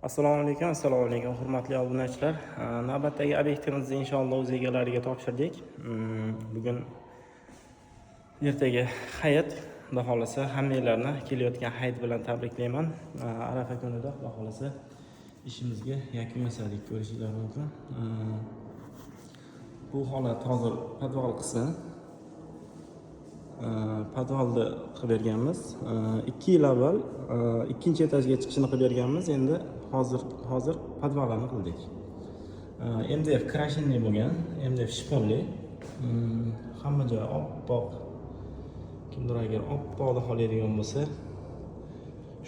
Assalomu alaykum hurmatli obunachilar. Navbatdagi obyektimizni inshaalloh o'z egalariga topshirdik. Bugun ertaga hayit, xudo xolasa hammanglarni kelayotgan hayit bilan tabriklayman. Arafa kunida xudo xolasa ishimizga yakun yasadik, ko'rishinglar mumkin. Bu holat hozir podval qismi. Podvalni qilib berganmiz. 2 yil avval ikkinchi etajga chiqishini qilib berganmiz. Endi hozir podvalni qildik. MDF krashinli bo'lgan, MDF shiponli. Hamma joyi oppoq. Kimdir agar oppoqni xohlaydigan bo'lsa,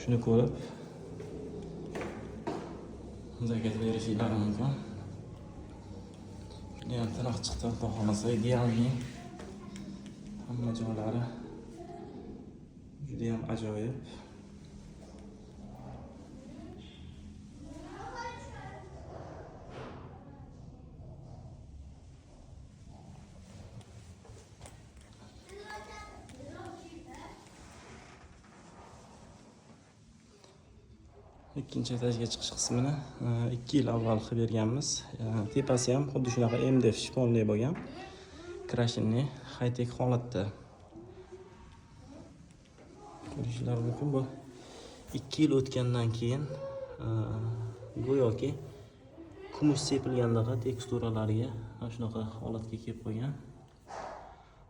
shuni ko'rib zakat berishingiz mumkin. Shuni ham tiniq chiqdi, xudo xolasa idealniy. Hamma joylari juda ham ajoyib. Ikkinchi etajga chiqish qismini 2 yil avval qilib berganmiz. Tepasi ham xuddi shunaqa MDF shiponli bo'lgan. Krashinli high-tech holatda. Ko'rishinglar mumkin, bu 2 yil o'tgandan keyin go'yoki kumush sepilgandaqa teksturalariga shunaqa holatga kelib qolgan.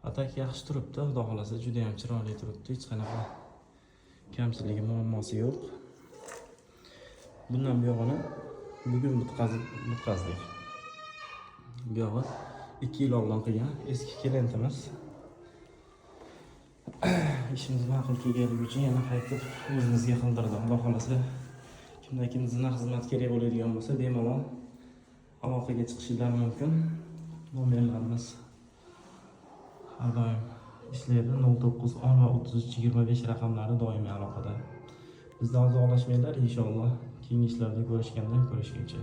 Atak yaxshi turibdi, xudo xolasa juda ham chiroyli turibdi. Hech qanaqa kamchiligi, muammosi yo'q. Bundan buyog'ini bugun bitkazdik. Bu yog'i 2 yil oldin qilgan eski klientimiz. İşimiz ma'qul kelganligi uchun yana qaytib o'zimizga qildirdim. Xudo xolasa kimda kimizdan xizmat kerak bo'ladigan bo'lsa, bemalol aloqaga chiqishingiz mumkin. Nomerlarimiz har doim ishlaydi. 0910 va 3325 raqamlari doimiy aloqada. Bizdan uzoqlashmanglar, inshaalloh keyingi ishlarda ko'rishguncha.